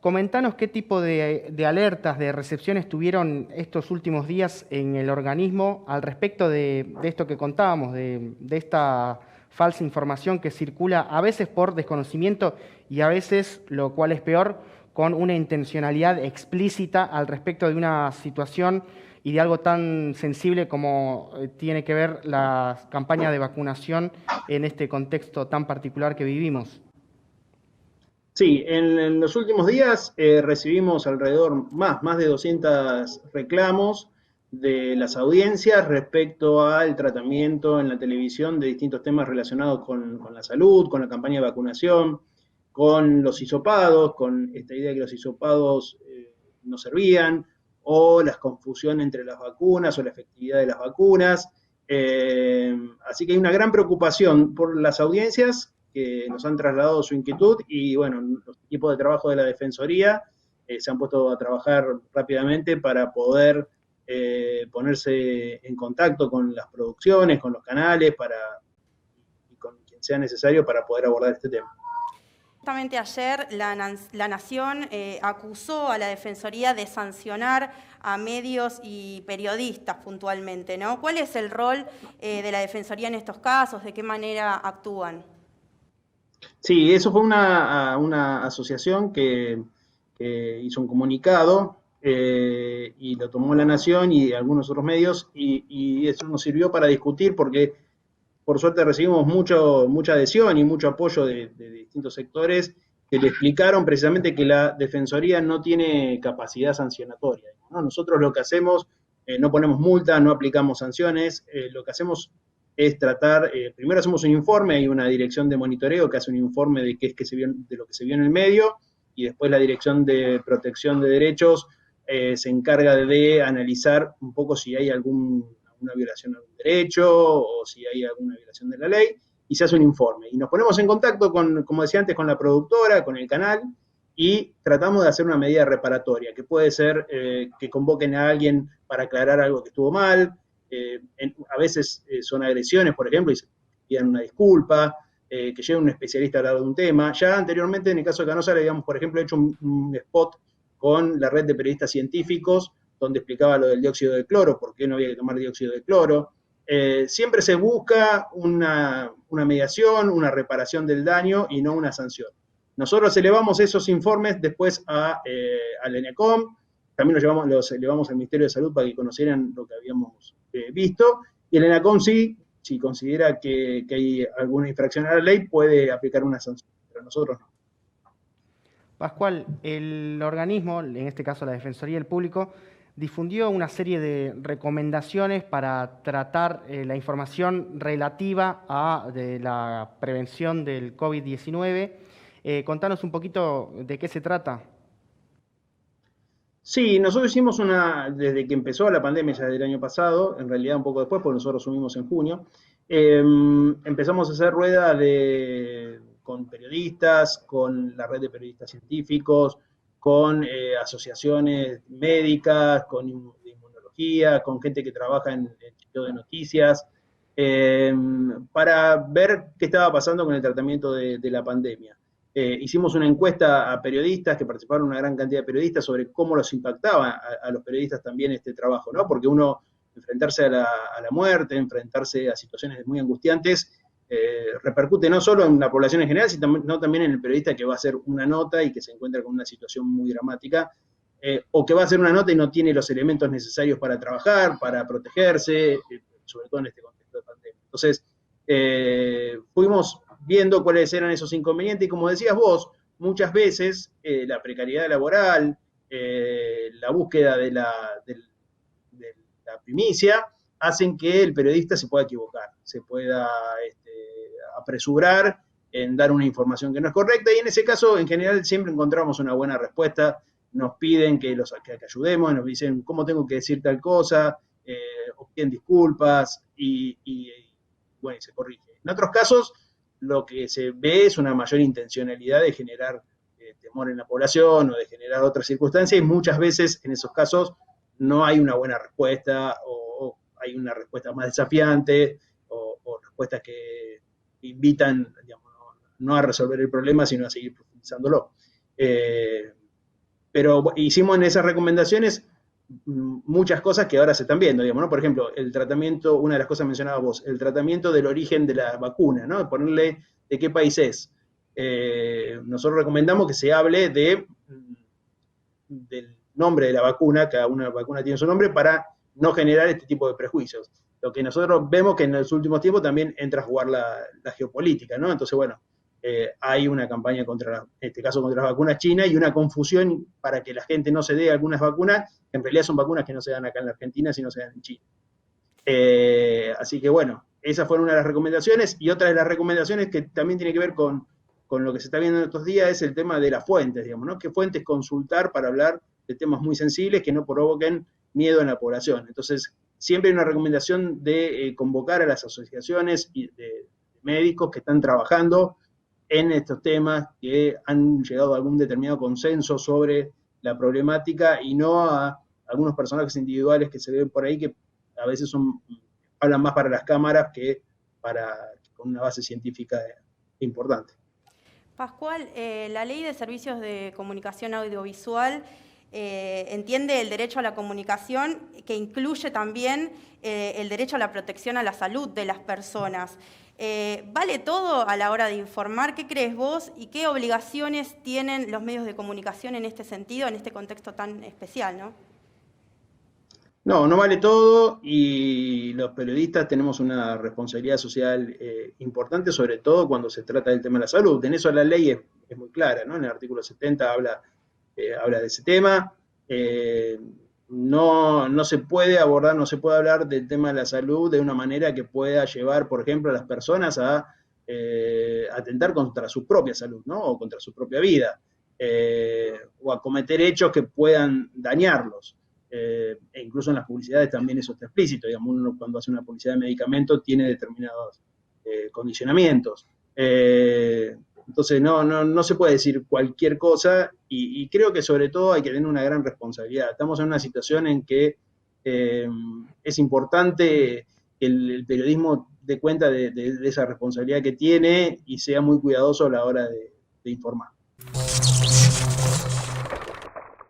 Comentanos qué tipo de alertas, de recepciones tuvieron estos últimos días en el organismo al respecto de esto que contábamos, de esta falsa información que circula a veces por desconocimiento y a veces, lo cual es peor, con una intencionalidad explícita al respecto de una situación y de algo tan sensible como tiene que ver la campaña de vacunación en este contexto tan particular que vivimos. Sí, en los últimos días recibimos alrededor más de 200 reclamos de las audiencias respecto al tratamiento en la televisión de distintos temas relacionados con la salud, con la campaña de vacunación, con los hisopados, con esta idea de que los hisopados no servían, o las confusiones entre las vacunas o la efectividad de las vacunas. Así que hay una gran preocupación por las audiencias que nos han trasladado su inquietud y bueno, los equipos de trabajo de la Defensoría se han puesto a trabajar rápidamente para poder ponerse en contacto con las producciones, con los canales y con quien sea necesario para poder abordar este tema. Justamente ayer la Nación acusó a la Defensoría de sancionar a medios y periodistas puntualmente, ¿no? ¿Cuál es el rol de la Defensoría en estos casos? ¿De qué manera actúan? Sí, eso fue una asociación que hizo un comunicado y lo tomó la Nación y algunos otros medios y eso nos sirvió para discutir porque por suerte recibimos mucha adhesión y mucho apoyo de distintos sectores que le explicaron precisamente que la Defensoría no tiene capacidad sancionatoria, ¿no? Nosotros lo que hacemos, no ponemos multa, no aplicamos sanciones, lo que hacemos es tratar, primero hacemos un informe, hay una dirección de monitoreo que hace un informe de qué es que se vio, de lo que se vio en el medio, y después la dirección de protección de derechos se encarga de analizar un poco si hay alguna violación a algún derecho o si hay alguna violación de la ley, y se hace un informe. Y nos ponemos en contacto con, como decía antes, con la productora, con el canal, y tratamos de hacer una medida reparatoria, que puede ser que convoquen a alguien para aclarar algo que estuvo mal, a veces son agresiones, por ejemplo, y se pidan una disculpa, que llegue un especialista a hablar de un tema. Ya anteriormente, en el caso de Canosa, le habíamos, por ejemplo, hecho un spot con la red de periodistas científicos, donde explicaba lo del dióxido de cloro, por qué no había que tomar dióxido de cloro. Siempre se busca una mediación, una reparación del daño y no una sanción. Nosotros elevamos esos informes después al ENECOM, también los elevamos al Ministerio de Salud para que conocieran lo que habíamos visto, y el ENACOM sí, si considera que hay alguna infracción a la ley, puede aplicar una sanción, pero nosotros no. Pascual, el organismo, en este caso la Defensoría del Público, difundió una serie de recomendaciones para tratar la información relativa a la prevención del COVID-19. Contanos un poquito de qué se trata. Sí, nosotros hicimos desde que empezó la pandemia ya del año pasado, en realidad un poco después, porque nosotros subimos en junio, empezamos a hacer ruedas con periodistas, con la red de periodistas científicos, con asociaciones médicas, de inmunología, con gente que trabaja en chequeo de noticias, eh, para ver qué estaba pasando con el tratamiento de la pandemia. Hicimos una encuesta a periodistas, que participaron una gran cantidad de periodistas, sobre cómo los impactaba a los periodistas también este trabajo, ¿no? Porque uno, enfrentarse a la muerte, enfrentarse a situaciones muy angustiantes, repercute no solo en la población en general, sino también en el periodista que va a hacer una nota y que se encuentra con una situación muy dramática, o que va a hacer una nota y no tiene los elementos necesarios para trabajar, para protegerse, sobre todo en este contexto de pandemia. Entonces, fuimos viendo cuáles eran esos inconvenientes y como decías vos, muchas veces la precariedad laboral, la búsqueda de la primicia, hacen que el periodista se pueda equivocar, se pueda apresurar en dar una información que no es correcta, y en ese caso, en general, siempre encontramos una buena respuesta. Nos piden que ayudemos, nos dicen cómo tengo que decir tal cosa, o piden disculpas bueno, y se corrige. En otros casos, lo que se ve es una mayor intencionalidad de generar temor en la población o de generar otras circunstancias, y muchas veces en esos casos no hay una buena respuesta, o hay una respuesta más desafiante, o respuestas que invitan, digamos, no a resolver el problema, sino a seguir profundizándolo. pero hicimos en esas recomendaciones muchas cosas que ahora se están viendo, digamos, ¿no? Por ejemplo, el tratamiento, una de las cosas mencionabas vos, el tratamiento del origen de la vacuna, ¿no? Ponerle de qué país es. Nosotros recomendamos que se hable del nombre de la vacuna, cada una vacuna tiene su nombre, para no generar este tipo de prejuicios. Lo que nosotros vemos que en los últimos tiempos también entra a jugar la geopolítica, ¿no? Entonces, bueno, hay una campaña contra, en este caso, contra las vacunas chinas y una confusión para que la gente no se dé algunas vacunas, que en realidad son vacunas que no se dan acá en la Argentina, sino se dan en China. Así que bueno, esa fue una de las recomendaciones, y otra de las recomendaciones que también tiene que ver con lo que se está viendo en estos días es el tema de las fuentes, digamos, ¿no? ¿Qué fuentes consultar para hablar de temas muy sensibles que no provoquen miedo en la población? Entonces, siempre hay una recomendación de convocar a las asociaciones de médicos que están trabajando en estos temas, que han llegado a algún determinado consenso sobre la problemática, y no a algunos personajes individuales que se ven por ahí que a veces hablan más para las cámaras que con una base científica importante. Pascual, la Ley de Servicios de Comunicación Audiovisual entiende el derecho a la comunicación, que incluye también el derecho a la protección a la salud de las personas. ¿Vale todo a la hora de informar? ¿Qué crees vos y qué obligaciones tienen los medios de comunicación en este sentido, en este contexto tan especial, ¿no? No, no vale todo, y los periodistas tenemos una responsabilidad social importante, sobre todo cuando se trata del tema de la salud. En eso la ley es muy clara, ¿no? En el artículo 70 habla de ese tema. No se puede abordar, no se puede hablar del tema de la salud de una manera que pueda llevar, por ejemplo, a las personas a atentar contra su propia salud, ¿no? O contra su propia vida, o a cometer hechos que puedan dañarlos. E incluso en las publicidades también eso está explícito, digamos, uno cuando hace una publicidad de medicamentos tiene determinados condicionamientos. Entonces no se puede decir cualquier cosa, y creo que sobre todo hay que tener una gran responsabilidad. Estamos en una situación en que es importante que el periodismo dé cuenta de esa responsabilidad que tiene y sea muy cuidadoso a la hora de informar.